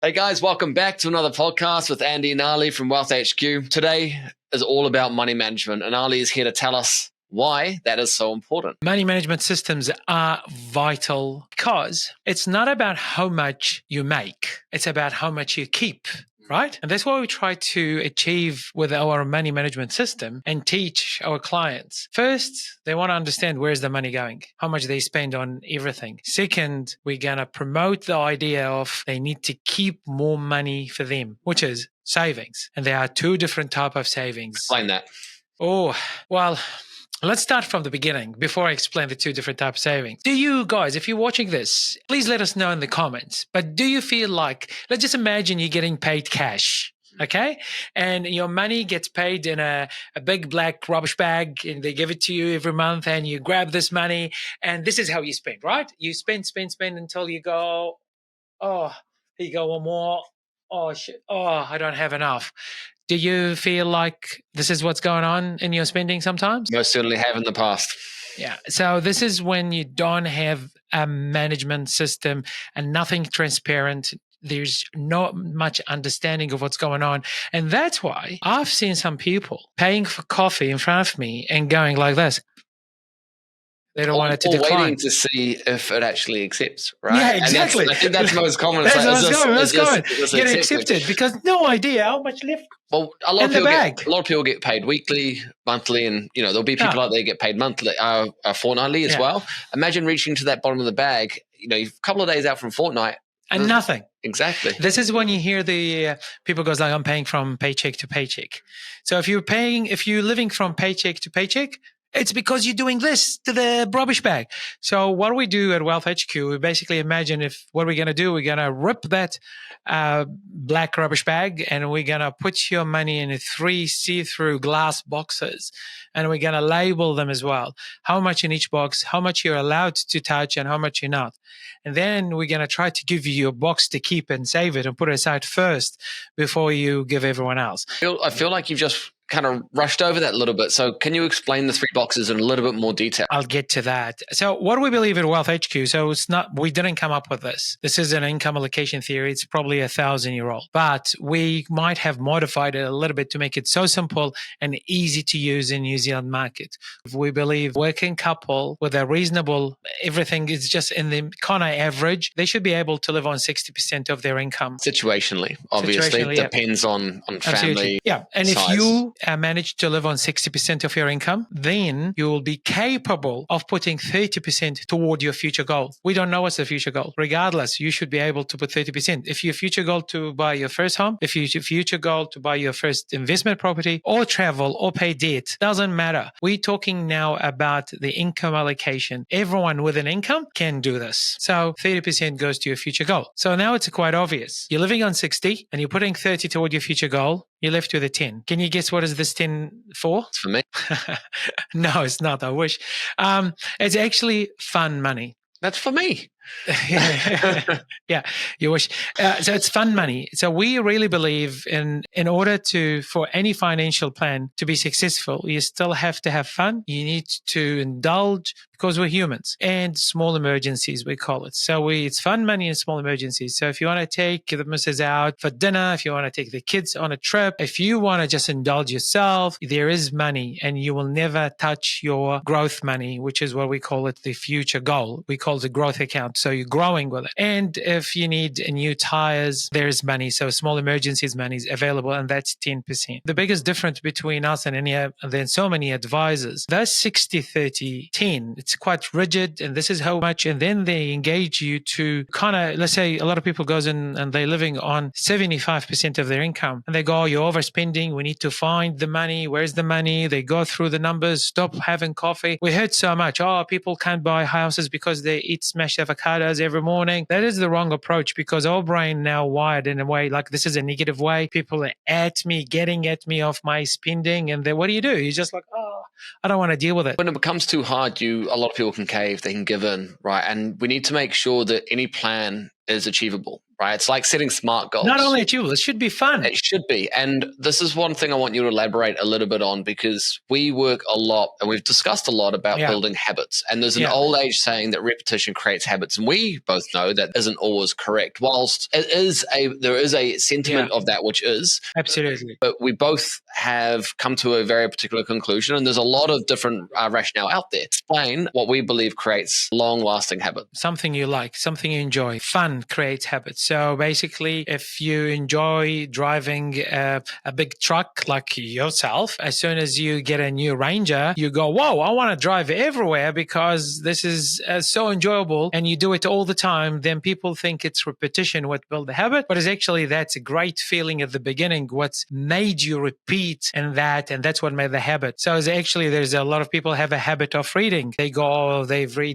Hey guys, welcome back to another podcast with Andy and Ali from WealthHQ. Today is all about money management, and Ali is here to tell us why that is so important. Money management systems are vital because it's not about how much you make, it's about how much you keep. Right? And that's what we try to achieve with our money management system and teach our clients. First, they want to understand where's the money going, how much they spend on everything. Second, we're going to promote the idea of they need to keep more money for them, which is savings. And there are two different types of savings. Explain that. Oh, well, let's start from the beginning before I explain the two different types of savings. Do you guys, if you're watching this, please let us know in the comments. But do you feel like, let's just imagine you're getting paid cash, okay? And your money gets paid in a big black rubbish bag, and they give it to you every month, and you grab this money, and this is how you spend, right? You spend until you go, oh, here you go, one more. Oh, shit. Oh, I don't have enough. Do you feel like this is what's going on in your spending sometimes? Most certainly have in the past. Yeah. So this is when you don't have a management system and nothing transparent. There's not much understanding of what's going on. And that's why I've seen some people paying for coffee in front of me and going like this. They don't want it to decline. Waiting to see if it actually accepts, right? Yeah, exactly. I think that's most common. That's get accepted because no idea how much left. Well, a lot of people get paid weekly, monthly, and there'll be people out there get paid monthly, fortnightly as well. Imagine reaching to that bottom of the bag. A couple of days out from fortnight. And nothing. Exactly. This is when you hear the people goes like, I'm paying from paycheck to paycheck. So if you're living from paycheck to paycheck, it's because you're doing this to the rubbish bag. So what we do at WealthHQ, we basically imagine what we're going to do. We're going to rip that black rubbish bag and we're going to put your money in 3 see-through glass boxes. And we're going to label them as well. How much in each box, how much you're allowed to touch and how much you're not. And then we're going to try to give you a box to keep and save it and put it aside first before you give everyone else. I feel like you've just kind of rushed over that a little bit. So can you explain the 3 boxes in a little bit more detail? I'll get to that. So what do we believe at WealthHQ? So we didn't come up with this. This is an income allocation theory. It's probably 1,000-year-old, but we might have modified it a little bit to make it so simple and easy to use in New Zealand market. We believe working couple with a reasonable, everything is just in the kind of average, they should be able to live on 60% of their income. Situationally, obviously. Depends on family. Absolutely. Yeah. And size. If you manage to live on 60% of your income, then you will be capable of putting 30% toward your future goal. We don't know what's the future goal. Regardless, you should be able to put 30%. If your future goal to buy your first home, if your future goal to buy your first investment property or travel or pay debt, doesn't matter. We're talking now about the income allocation. Everyone with an income can do this. So 30% goes to your future goal. So now it's quite obvious. You're living on 60 and you're putting 30 toward your future goal. You're left with a 10. Can you guess what is this 10 for? It's for me. No, it's not. I wish. It's actually fun money. That's for me. Yeah, you wish. So it's fun money. So we really believe in order for any financial plan to be successful, you still have to have fun. You need to indulge because we're humans, and small emergencies, we call it. So it's fun money and small emergencies. So if you want to take the missus out for dinner, if you want to take the kids on a trip, if you want to just indulge yourself, there is money, and you will never touch your growth money, which is what we call it, the future goal. We call it the growth account. So you're growing with it. And if you need new tires, there's money. So small emergencies money is available, and that's 10%. The biggest difference between us and so many advisors, that's 60-30-10. It's quite rigid, and this is how much. And then they engage you to kind of, let's say a lot of people goes in and they're living on 75% of their income, and they go, oh, you're overspending. We need to find the money. Where's the money? They go through the numbers, stop having coffee. We heard so much, oh, people can't buy houses because they eat smashed avocados every morning. That is the wrong approach, because our brain now wired in a way like this is a negative way. People are getting at me off my spending, and then what do? You're just like, oh, I don't want to deal with it. When it becomes too hard, a lot of people can cave, they can give in, right? And we need to make sure that any plan is achievable, right? It's like setting SMART goals. Not only achievable, it should be fun. It should be. And this is one thing I want you to elaborate a little bit on, because we work a lot and we've discussed a lot about building habits. And there's an old age saying that repetition creates habits. And we both know that isn't always correct. Whilst there is a sentiment of that, which is. Absolutely. But we both have come to a very particular conclusion. And there's a lot of different rationale out there. Explain what we believe creates long-lasting habits. Something you like, something you enjoy. Fun creates habits. So basically, if you enjoy driving a big truck like yourself, as soon as you get a new Ranger, you go, whoa, I want to drive everywhere because this is so enjoyable, and you do it all the time, then people think it's repetition what build the habit, but it's actually that's a great feeling at the beginning, what's made you repeat and that's what made the habit. So it's actually, there's a lot of people have a habit of reading. They go,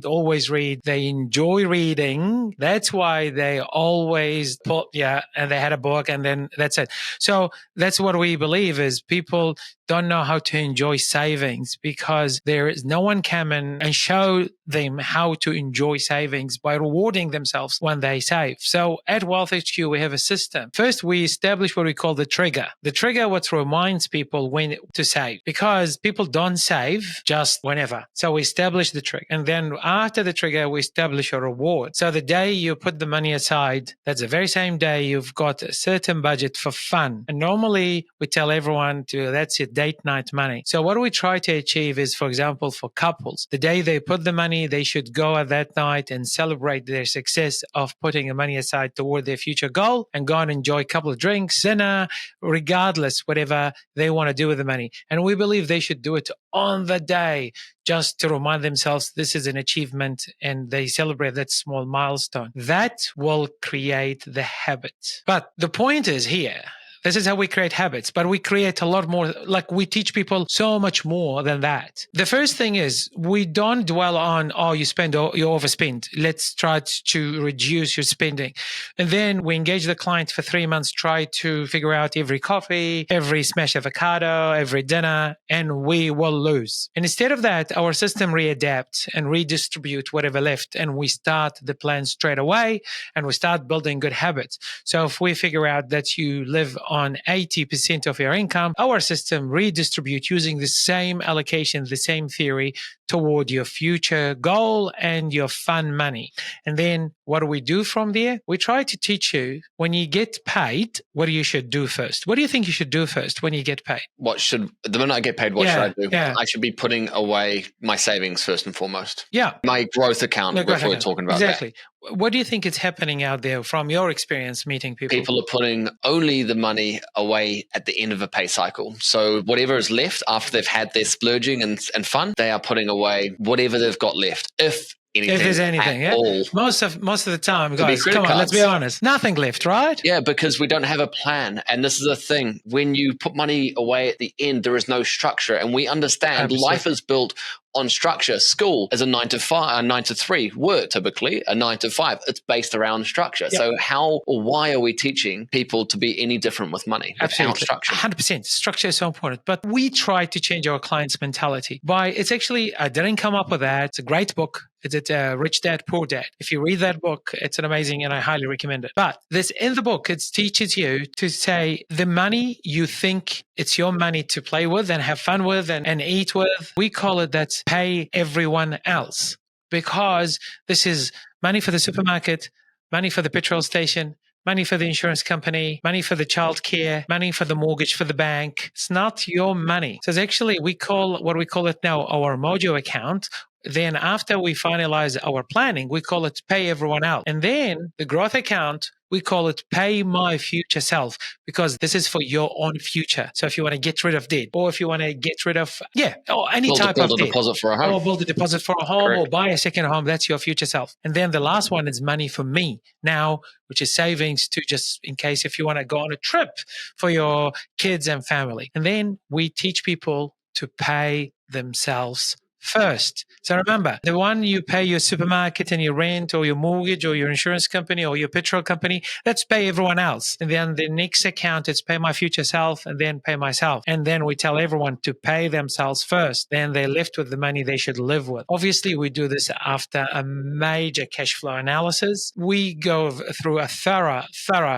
always read, they enjoy reading. That's why they always and they had a book and then that's it. So that's what we believe is people don't know how to enjoy savings because there is no one come in and show them how to enjoy savings by rewarding themselves when they save. So at WealthHQ, we have a system. First, we establish what we call the trigger. The trigger, what reminds people when to save, because people don't save just whenever. So we establish the trigger. And then after the trigger, we establish a reward. So the day you put the money aside, that's the very same day you've got a certain budget for fun. And normally we tell everyone that's it, date night money. So what we try to achieve is, for example, for couples, the day they put the money, they should go at that night and celebrate their success of putting the money aside toward their future goal and go and enjoy a couple of drinks, dinner, regardless, whatever they want to do with the money. And we believe they should do it on the day just to remind themselves this is an achievement and they celebrate that small milestone. That will create the habit. But the point is here, this is how we create habits, but we create a lot more, like we teach people so much more than that. The first thing is we don't dwell on, you overspend. Let's try to reduce your spending. And then we engage the client for 3 months, try to figure out every coffee, every smashed avocado, every dinner, and we will lose. And instead of that, our system readapts and redistribute whatever left. And we start the plan straight away and we start building good habits. So if we figure out that you live on 80% of your income, our system redistribute using the same allocation, the same theory toward your future goal and your fun money. And then what do we do from there? We try to teach you when you get paid, what you should do first. What do you think you should do first when you get paid? The minute I get paid, what should I do? Yeah. I should be putting away my savings first and foremost. Yeah. My growth account, if we're talking about exactly. That. What do you think is happening out there from your experience meeting people? People are putting only the money away at the end of a pay cycle. So whatever is left after they've had their splurging and fun, they are putting away whatever they've got left. If there's anything, all. Most of the time, guys, come on, let's be honest. Nothing left, right? Yeah, because we don't have a plan. And this is the thing. When you put money away at the end, there is no structure. And we understand life is built on structure. School is a 9 to 3. Work, typically, a 9 to 5. It's based around structure. Yep. So how or why are we teaching people to be any different with money? Absolutely. Structure? 100%. Structure is so important. But we try to change our clients' mentality it's actually, I didn't come up with that. It's a great book. It's Rich Dad, Poor Dad. If you read that book, it's an amazing and I highly recommend it. But in the book, it teaches you to say the money you think it's your money to play with and have fun with and eat with. We call it that's pay everyone else, because this is money for the supermarket, money for the petrol station, money for the insurance company, money for the childcare, money for the mortgage for the bank. It's not your money. So it's actually, we call it now our Mojo account. Then after we finalize our planning, we call it pay everyone else. And then the growth account, we call it pay my future self, because this is for your own future. So if you want to get rid of debt, or if you want to get rid of, or any type of debt. Build a deposit for a home. Or build a deposit for a home. Correct. Or buy a second home, that's your future self. And then the last one is money for me now, which is savings to just in case if you want to go on a trip for your kids and family. And then we teach people to pay themselves first. So remember, the one you pay your supermarket and your rent or your mortgage or your insurance company or your petrol company, let's pay everyone else. And then the next account, it's pay my future self and then pay myself. And then we tell everyone to pay themselves first. Then they're left with the money they should live with. Obviously, we do this after a major cash flow analysis. We go through a thorough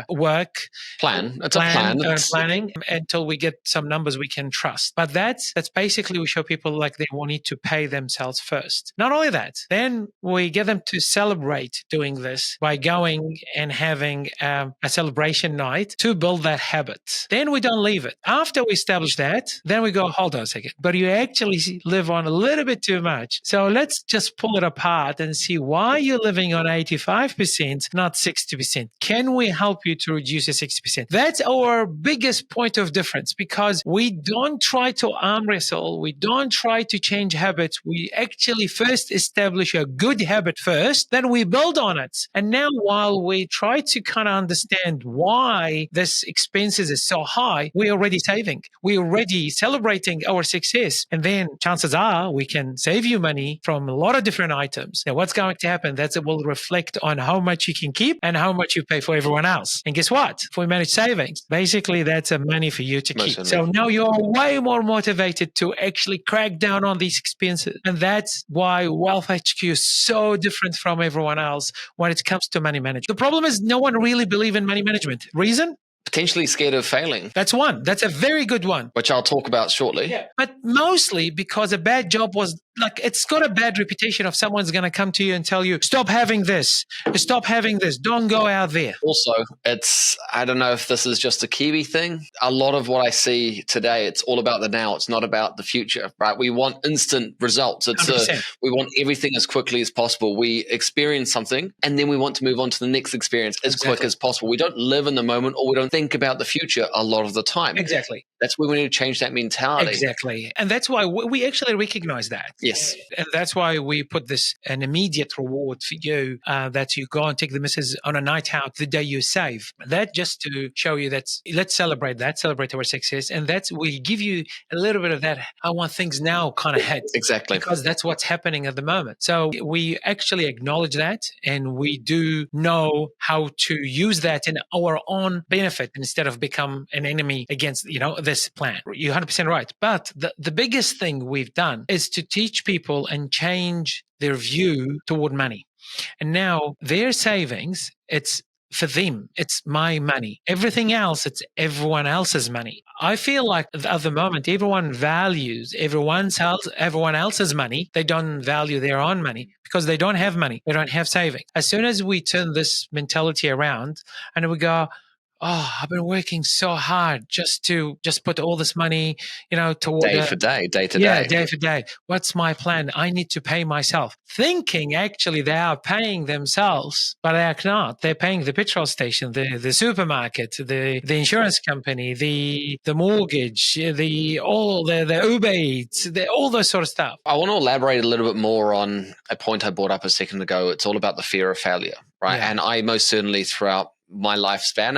work plan. It's a plan. Planning until we get some numbers we can trust. But that's basically, we show people like they will need to pay themselves first. Not only that, then we get them to celebrate doing this by going and having a celebration night to build that habit. Then we don't leave it. After we establish that, then we go, hold on a second, but you actually live on a little bit too much. So let's just pull it apart and see why you're living on 85%, not 60%. Can we help you to reduce the 60%? That's our biggest point of difference, because we don't try to arm wrestle. We don't try to change habits. We actually first establish a good habit first, then we build on it. And now while we try to kind of understand why this expenses is so high, we're already saving. We're already celebrating our success. And then chances are we can save you money from a lot of different items. Now, what's going to happen? That it will reflect on how much you can keep and how much you pay for everyone else. And guess what? If we manage savings, basically that's a money for you to keep. So now you're way more motivated to actually crack down on these expenses. And that's why WealthHQ is so different from everyone else when it comes to money management. The problem is no one really believes in money management. Reason? Potentially scared of failing. That's one. That's a very good one. Which I'll talk about shortly. Yeah. But mostly because a bad job was like, it's got a bad reputation of someone's going to come to you and tell you, stop having this, don't go out there. Also, I don't know if this is just a Kiwi thing. A lot of what I see today, it's all about the now. It's not about the future, right? We want instant results. We want everything as quickly as possible. We experience something and then we want to move on to the next experience as quick as possible. We don't live in the moment, or we don't think about the future a lot of the time. Exactly. That's where we need to change that mentality. Exactly. And that's why we actually recognize that. Yes. And that's why we put an immediate reward for you, that you go and take the missus on a night out the day you save. That just to show you that let's celebrate our success. And we give you a little bit of that, I want things now kind of head. Exactly. Because that's what's happening at the moment. So we actually acknowledge that, and we do know how to use that in our own benefit instead of become an enemy against, this plan. You're 100% right. But the biggest thing we've done is to teach people and change their view toward money. And now their savings, it's for them. It's my money. Everything else, it's everyone else's money. I feel like at the moment, everyone values everyone else's money. They don't value their own money because they don't have money. They don't have savings. As soon as we turn this mentality around and we go, oh, I've been working so hard just to put all this money, toward day to day. Yeah, day for day. What's my plan? I need to pay myself. Thinking actually they are paying themselves, but they are not. They're paying the petrol station, the supermarket, the insurance company, the mortgage, the Uber Eats, all those sort of stuff. I want to elaborate a little bit more on a point I brought up a second ago. It's all about the fear of failure, right? Yeah. And I most certainly throughout my lifespan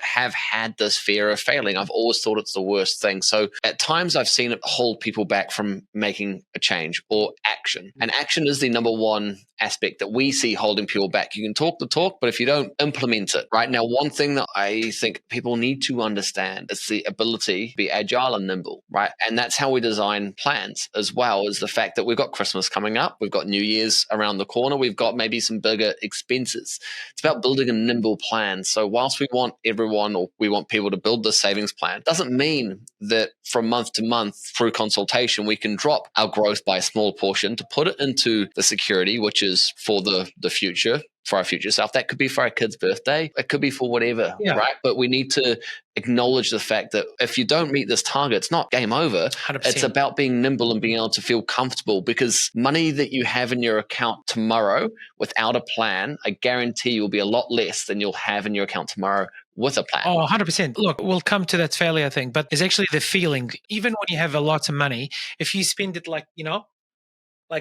have had this fear of failing. I've always thought it's the worst thing. So at times I've seen it hold people back from making a change or action. And action is the number one aspect that we see holding people back. You can talk the talk, but if you don't implement it, right? Now, one thing that I think people need to understand is the ability to be agile and nimble, right? And that's how we design plans, as well as the fact that we've got Christmas coming up. We've got New Year's around the corner. We've got maybe some bigger expenses. It's about building a nimble plan. So whilst we want everyone, or we want people to build the savings plan, doesn't mean that from month to month through consultation, we can drop our growth by a small portion to put it into the security, which is for the future, for our future self. That could be for our kid's birthday. It could be for whatever, right? But we need to acknowledge the fact that if you don't meet this target, it's not game over. 100%. It's about being nimble and being able to feel comfortable, because money that you have in your account tomorrow without a plan, I guarantee you'll be a lot less than you'll have in your account tomorrow with a plan. Oh, 100%. Look, we'll come to that failure thing, but it's actually the feeling, even when you have a lot of money, if you spend it like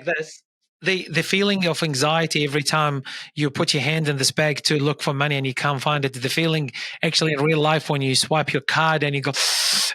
this, the feeling of anxiety every time you put your hand in this bag to look for money and you can't find it, the feeling actually in real life when you swipe your card and you go,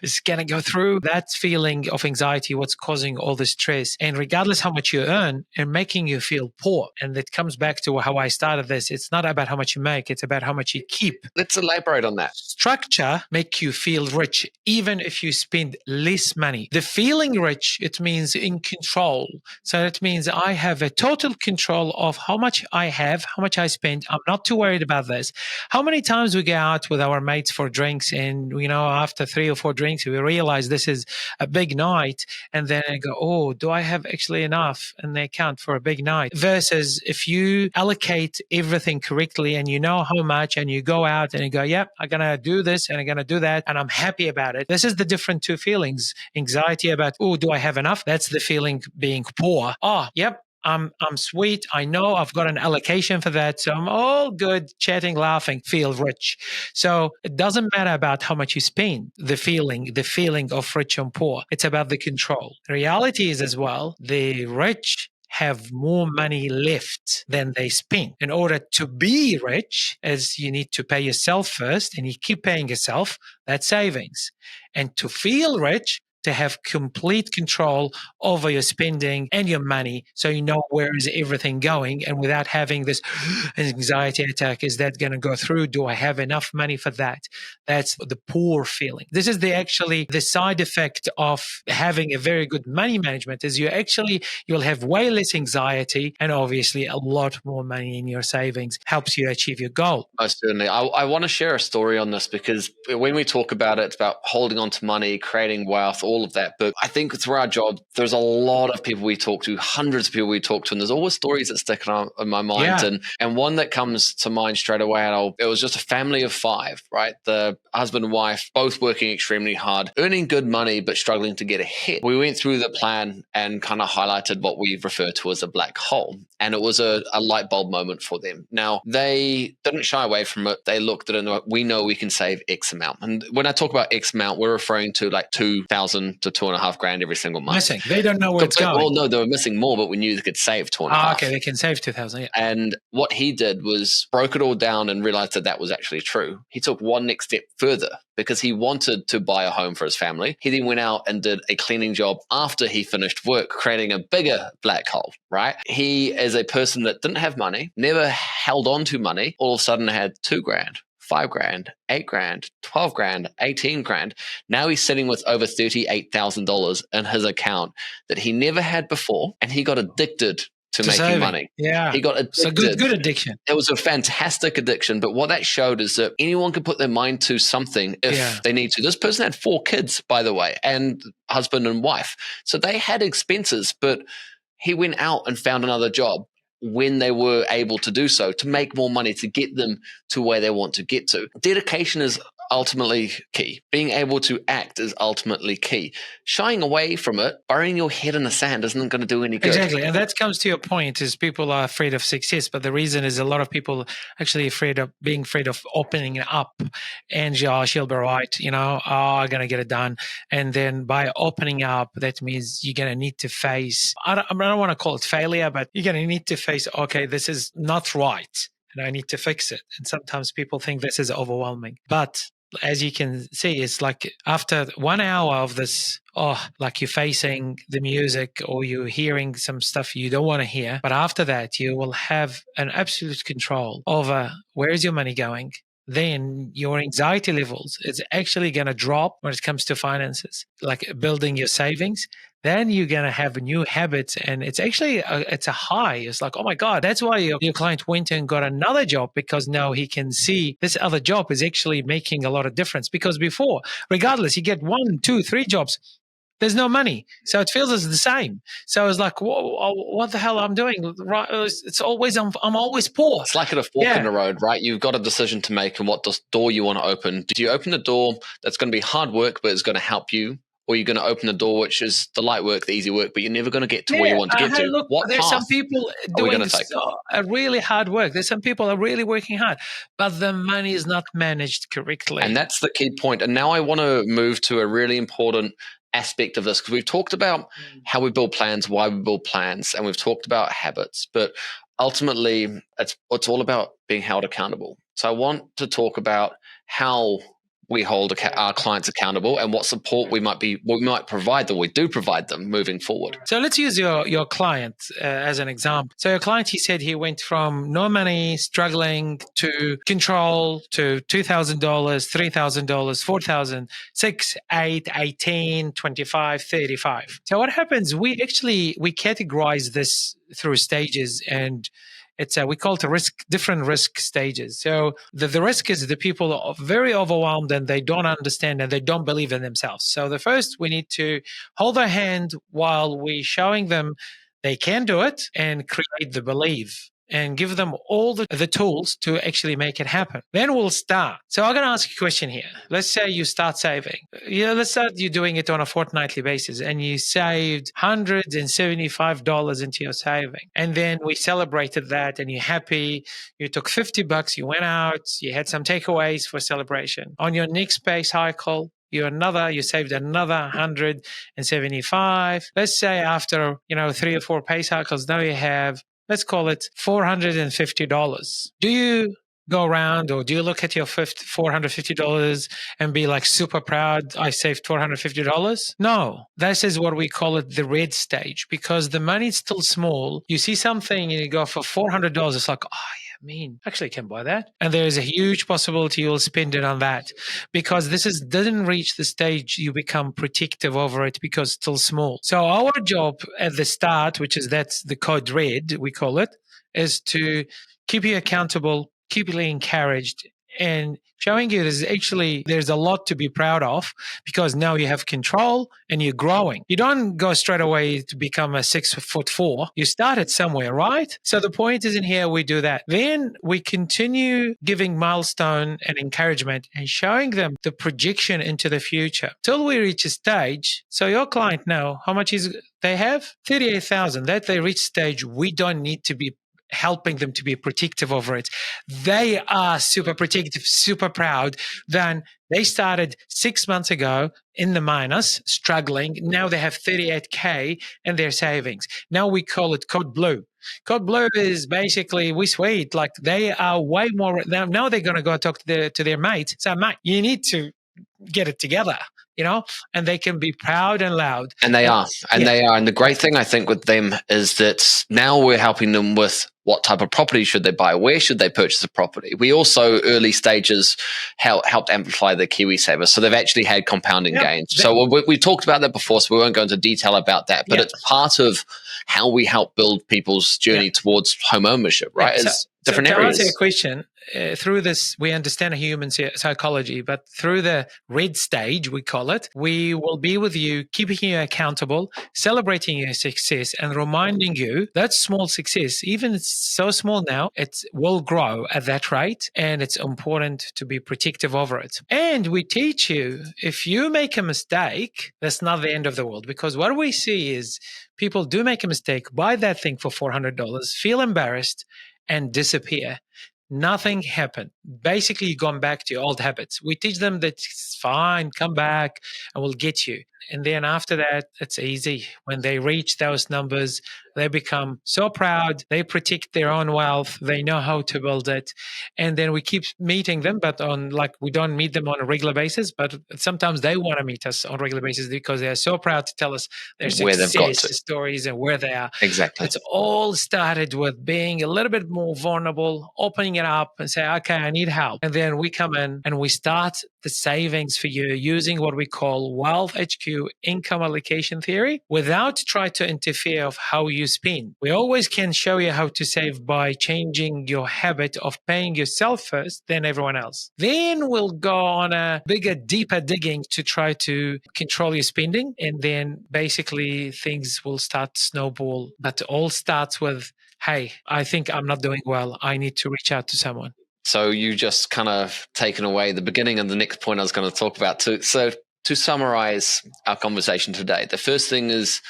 it's going to go through, that feeling of anxiety, what's causing all the stress. And regardless how much you earn, and making you feel poor. And it comes back to how I started this. It's not about how much you make, it's about how much you keep. Let's elaborate on that. Structure make you feel rich, even if you spend less money. The feeling rich, it means in control. So it means I have a total control of how much I have, how much I spend. I'm not too worried about this. How many times we go out with our mates for drinks and, after 3 or 4 drinks, we realize this is a big night. And then I go, oh, do I have actually enough in the account for a big night? Versus if you allocate everything correctly and you know how much and you go out and you go, yep, I'm going to do this and I'm going to do that and I'm happy about it. This is the different two feelings. Anxiety about, oh, do I have enough? That's the feeling being poor. Oh, yep. I'm sweet. I know I've got an allocation for that. So I'm all good, chatting, laughing, feel rich. So it doesn't matter about how much you spend, the feeling of rich and poor. It's about the control. The reality is as well, the rich have more money left than they spend. In order to be rich, as you need to pay yourself first and you keep paying yourself, that's savings. And to feel rich, to have complete control over your spending and your money so you know where is everything going, and without having this anxiety attack, is that going to go through? Do I have enough money for that? That's the poor feeling. This is the side effect of having a very good money management is you'll have way less anxiety and obviously a lot more money in your savings. Helps you achieve your goal. Most certainly. I want to share a story on this because when we talk about it, it's about holding on to money, creating wealth, all of that. But I think through our job, there's a lot of people we talk to, hundreds of people we talk to, and there's always stories that stick in my mind. Yeah. And one that comes to mind straight away, it was just a family of 5, right? The husband and wife, both working extremely hard, earning good money, but struggling to get ahead. We went through the plan and kind of highlighted what we refer to as a black hole. And it was a light bulb moment for them. Now, they didn't shy away from it. They looked at it and we know we can save X amount. And when I talk about X amount, we're referring to like $2,000 to $2,500 every single month. Missing. They don't know where it's going. Well, no, they were missing more, but we knew they could save $2,500. Okay, they can save $2,000. Yeah. And what he did was broke it all down and realized that was actually true. He took one next step further because he wanted to buy a home for his family. He then went out and did a cleaning job after he finished work, creating a bigger black hole, right? He, as a person that didn't have money, never held on to money, all of a sudden had $2,000. $5,000, $8,000, $12,000, $18,000. Now he's sitting with over $38,000 in his account that he never had before, and he got addicted to making saving money. Yeah, he got addicted. It's a good addiction. It was a fantastic addiction, but what that showed is that anyone can put their mind to something if they need to. This person had 4 kids, by the way, and husband and wife, so they had expenses, but he went out and found another job when they were able to do so, to make more money, to get them to where they want to get to. Dedication is ultimately key. Being able to act is ultimately key. Shying away from it, burying your head in the sand isn't going to do any good. Exactly. And that comes to your point is people are afraid of success. But the reason is a lot of people actually afraid of opening up. And she'll be right, I'm going to get it done. And then by opening up, that means you're going to need to face, I don't want to call it failure, but you're going to need to face, okay, this is not right. And I need to fix it. And sometimes people think this is overwhelming. But as you can see, it's like after 1 hour of this, like you're facing the music or you're hearing some stuff you don't want to hear. But after that, you will have an absolute control over where is your money going. Then your anxiety levels is actually going to drop when it comes to finances, like building your savings. Then you're going to have new habits, and it's actually it's a high. It's like, oh my God, that's why your client went and got another job, because now he can see this other job is actually making a lot of difference. Because before, regardless, you get 1, 2, 3 jobs, there's no money. So it feels as the same. So it's like, what the hell I'm doing? Right? It's always, I'm always poor. It's like at a fork in the road, right? You've got a decision to make and what door you want to open. Do you open the door that's going to be hard work, but it's going to help you? Or you're going to open the door, which is the light work, the easy work, but you're never going to get to where you want to get to. Look, there's some people doing a really hard work. There's some people are really working hard, but the money is not managed correctly. And that's the key point. And now I want to move to a really important aspect of this, because we've talked about how we build plans, why we build plans, and we've talked about habits, but ultimately it's all about being held accountable. So I want to talk about how we hold our clients accountable and what support we might provide them. We do provide them moving forward. So let's use your client as an example. So your client, he said he went from no money, struggling, to control, to $2,000, $3,000, $4,000, 6, 8, 18, 25, 35. So what happens? We categorize this through stages, and we call it different risk stages. So the risk is the people are very overwhelmed and they don't understand and they don't believe in themselves. So the first, we need to hold their hand while we're showing them they can do it and create the belief and give them all the tools to actually make it happen. Then we'll start. So I'm going to ask you a question here. Let's say you start saving. Let's start you doing it on a fortnightly basis, and you saved $175 into your saving. And then we celebrated that, and you're happy. You took $50, you went out, you had some takeaways for celebration. On your next pay cycle, you saved another $175. Let's say after 3 or 4 pay cycles, now you have, let's call it $450. Do you go around, or do you look at your $450 and be like super proud, I saved $450? No, this is what we call it the red stage, because the money's still small. You see something and you go for $400. It's like, oh yeah, actually can buy that. And there's a huge possibility you'll spend it on that, because doesn't reach the stage you become protective over it because it's still small. So our job at the start, that's the code red, we call it, is to keep you accountable, keep you encouraged, and showing you there's a lot to be proud of, because now you have control and you're growing. You don't go straight away to become a 6'4". You started somewhere, right? So the point is in here, we do that. Then we continue giving milestone and encouragement and showing them the projection into the future till we reach a stage. So your client now, how much they have? 38,000. That they reach stage, we don't need to be helping them to be protective over it. They are super protective, super proud. Then they started 6 months ago in the minus, struggling. Now they have 38K in their savings. Now we call it code blue. Code blue is basically, we sweet, like they are way more. Now they're going to go talk to their mates. So, mate, you need to get it together. And they can be proud and loud. And they are. And the great thing I think with them is that now we're helping them with what type of property should they buy? Where should they purchase a property? We also, early stages, helped amplify the KiwiSaver. So they've actually had compounding gains. So we talked about that before, so we won't go into detail about that. But it's part of how we help build people's journey towards home ownership, right? Different areas. To answer your question, through this, we understand human psychology, but through the red stage, we call it, we will be with you, keeping you accountable, celebrating your success, and reminding you that small success, even it's so small now, it will grow at that rate, and it's important to be protective over it. And we teach you, if you make a mistake, that's not the end of the world, because what we see is people do make a mistake, buy that thing for $400, feel embarrassed, and disappear. Nothing happened. Basically, you've gone back to your old habits. We teach them that it's fine, come back, and we'll get you. And then after that, it's easy. When they reach those numbers, they become so proud. They protect their own wealth. They know how to build it. And then we keep meeting them, but we don't meet them on a regular basis, but sometimes they want to meet us on a regular basis because they're so proud to tell us their success stories and where they are. Exactly. It's all started with being a little bit more vulnerable, opening it up and say, okay, I need help. And then we come in and we start the savings for you using what we call WealthHQ income allocation theory without trying to interfere of how you spend. We always can show you how to save by changing your habit of paying yourself first, then everyone else. Then we'll go on a bigger, deeper digging to try to control your spending. And then basically things will start to snowball. But it all starts with, hey, I think I'm not doing well. I need to reach out to someone. So you just kind of taken away the beginning and the next point I was going to talk about too. So to summarize our conversation today, the first thing is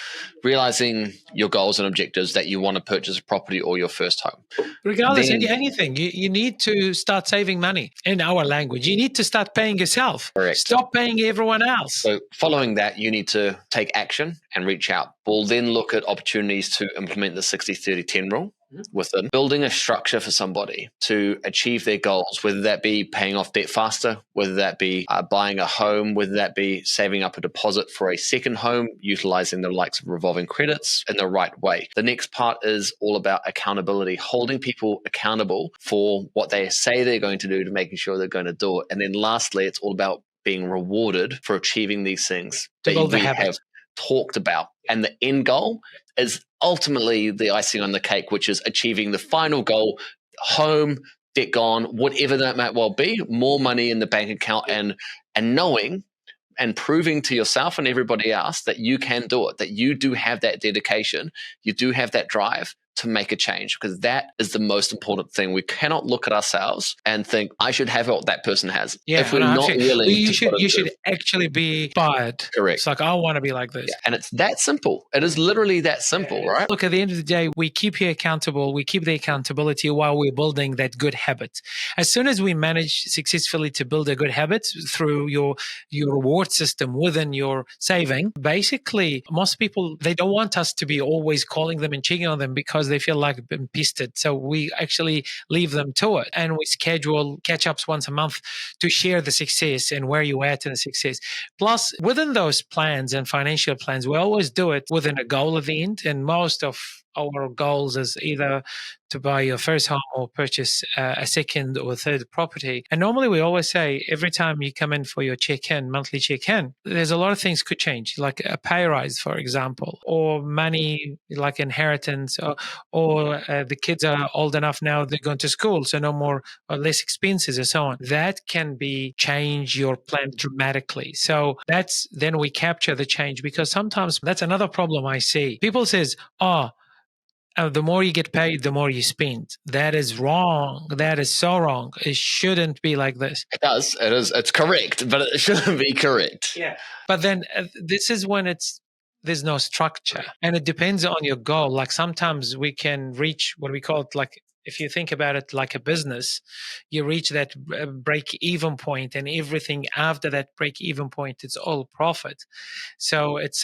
realizing your goals and objectives that you want to purchase a property or your first home. Regardless, anything, you need to start saving money. In our language, you need to start paying yourself. Correct. Stop paying everyone else. So following that, you need to take action and reach out. We'll then look at opportunities to implement the 60-30-10 rule within building a structure for somebody to achieve their goals, whether that be paying off debt faster, whether that be buying a home, whether that be saving up a deposit for a second home, utilizing the likes of revolving credits in the right way. The next part is all about accountability, holding people accountable for what they say they're going to do to making sure they're going to do it. And then lastly, it's all about being rewarded for achieving these things that we have talked about. And the end goal is ultimately the icing on the cake, which is achieving the final goal: home, debt gone, whatever that might well be, more money in the bank account, and knowing and proving to yourself and everybody else that you can do it, that you do have that dedication, you do have that drive to make a change, because that is the most important thing. We cannot look at ourselves and think, I should have what that person has. Yeah, if we're not willing you should actually be inspired. Correct. It's like, I want to be like this. Yeah, and it's that simple. It is literally that simple, right? Look, at the end of the day, we keep you accountable. We keep the accountability while we're building that good habit. As soon as we manage successfully to build a good habit through your reward system within your saving, basically, most people, they don't want us to be always calling them and checking on them because they feel like being pestered. So we actually leave them to it, and we schedule catch-ups once a month to share the success and where you're at in the success. Plus, within those plans and financial plans, we always do it within a goal at the end. And most of our goals is either to buy your first home or purchase a second or third property. And normally we always say, every time you come in for your check-in, monthly check-in, there's a lot of things could change, like a pay rise, for example, or money like inheritance, or the kids are old enough now, they're going to school, so no more or less expenses and so on. That can be change your plan dramatically. So then we capture the change, because sometimes that's another problem I see. People says, the more you get paid, the more you spend. That is wrong. That is so wrong. It shouldn't be like this. It does. It is. It's correct, but it shouldn't be correct. Yeah. But then this is when there's no structure, and it depends on your goal. Like sometimes we can reach what we call it, like, if you think about it like a business, you reach that break-even point, and everything after that break-even point, it's all profit. So it's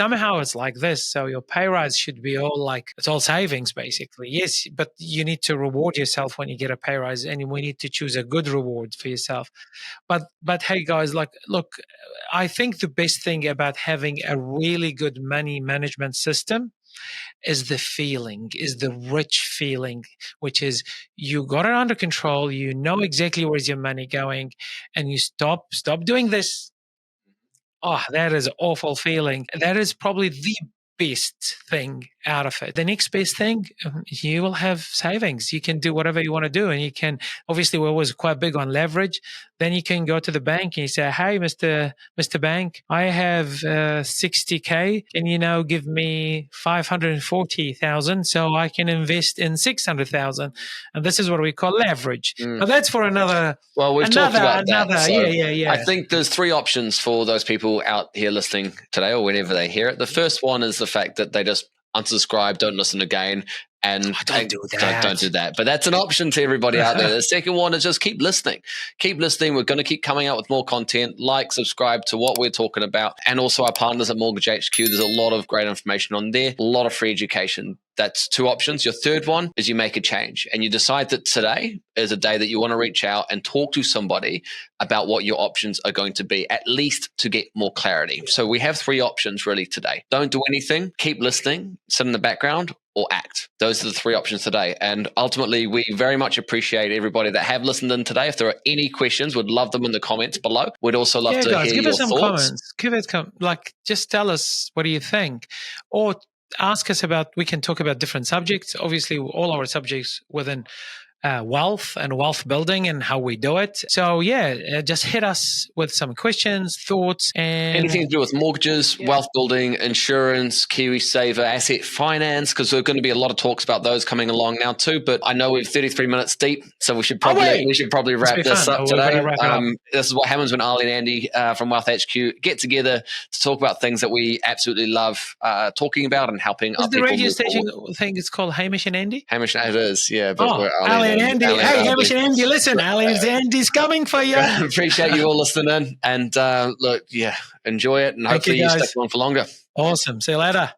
like this. So your pay rise should be it's all savings, basically. Yes, but you need to reward yourself when you get a pay rise, and we need to choose a good reward for yourself. But hey, guys, look, I think the best thing about having a really good money management system is the rich feeling, which is you got it under control, you know exactly where's your money going, and you stop doing this. Oh, that is an awful feeling. That is probably the best thing out of it. The next best thing, you will have savings. You can do whatever you want to do. And you can, obviously, we're always quite big on leverage. Then you can go to the bank and you say, hey, Mr. Bank, I have 60K. Can you now give me 540,000 so I can invest in 600,000? And this is what we call leverage. But that's for another. Well, we've talked about that. So yeah. I think there's three options for those people out here listening today or whenever they hear it. The first one is the fact that they just unsubscribe, don't listen again, and don't do that. Don't do that. But that's an option to everybody out there. The second one is just keep listening. Keep listening. We're going to keep coming out with more content. Like, subscribe to what we're talking about. And also our partners at WealthHQ. There's a lot of great information on there, a lot of free education. That's two options. Your third one is you make a change and you decide that today is a day that you want to reach out and talk to somebody about what your options are going to be, at least to get more clarity. So we have three options really today. Don't do anything, keep listening, sit in the background, or act. Those are the three options today. And ultimately, we very much appreciate everybody that have listened in today. If there are any questions, we'd love them in the comments below. We'd also love to hear give your us some thoughts. Comments. Just tell us, what do you think? Or ask us we can talk about different subjects. Obviously, all our subjects within wealth and wealth building and how we do it. So just hit us with some questions, thoughts, and anything to do with mortgages, wealth building, insurance, KiwiSaver, asset finance, because there are going to be a lot of talks about those coming along now too. But I know we're 33 minutes deep, so we should probably wrap this up today. This is what happens when Ali and Andy from WealthHQ get together to talk about things that we absolutely love talking about and helping other people. The radio station thing is called Hamish and Andy. Hamish, it is, yeah. But we're Ali and Andy. Hey, Hamish and Andy, listen, Ali and Andy's coming for you. Appreciate you all listening, and look, enjoy it, and hopefully you stick on for longer. Awesome. See you later.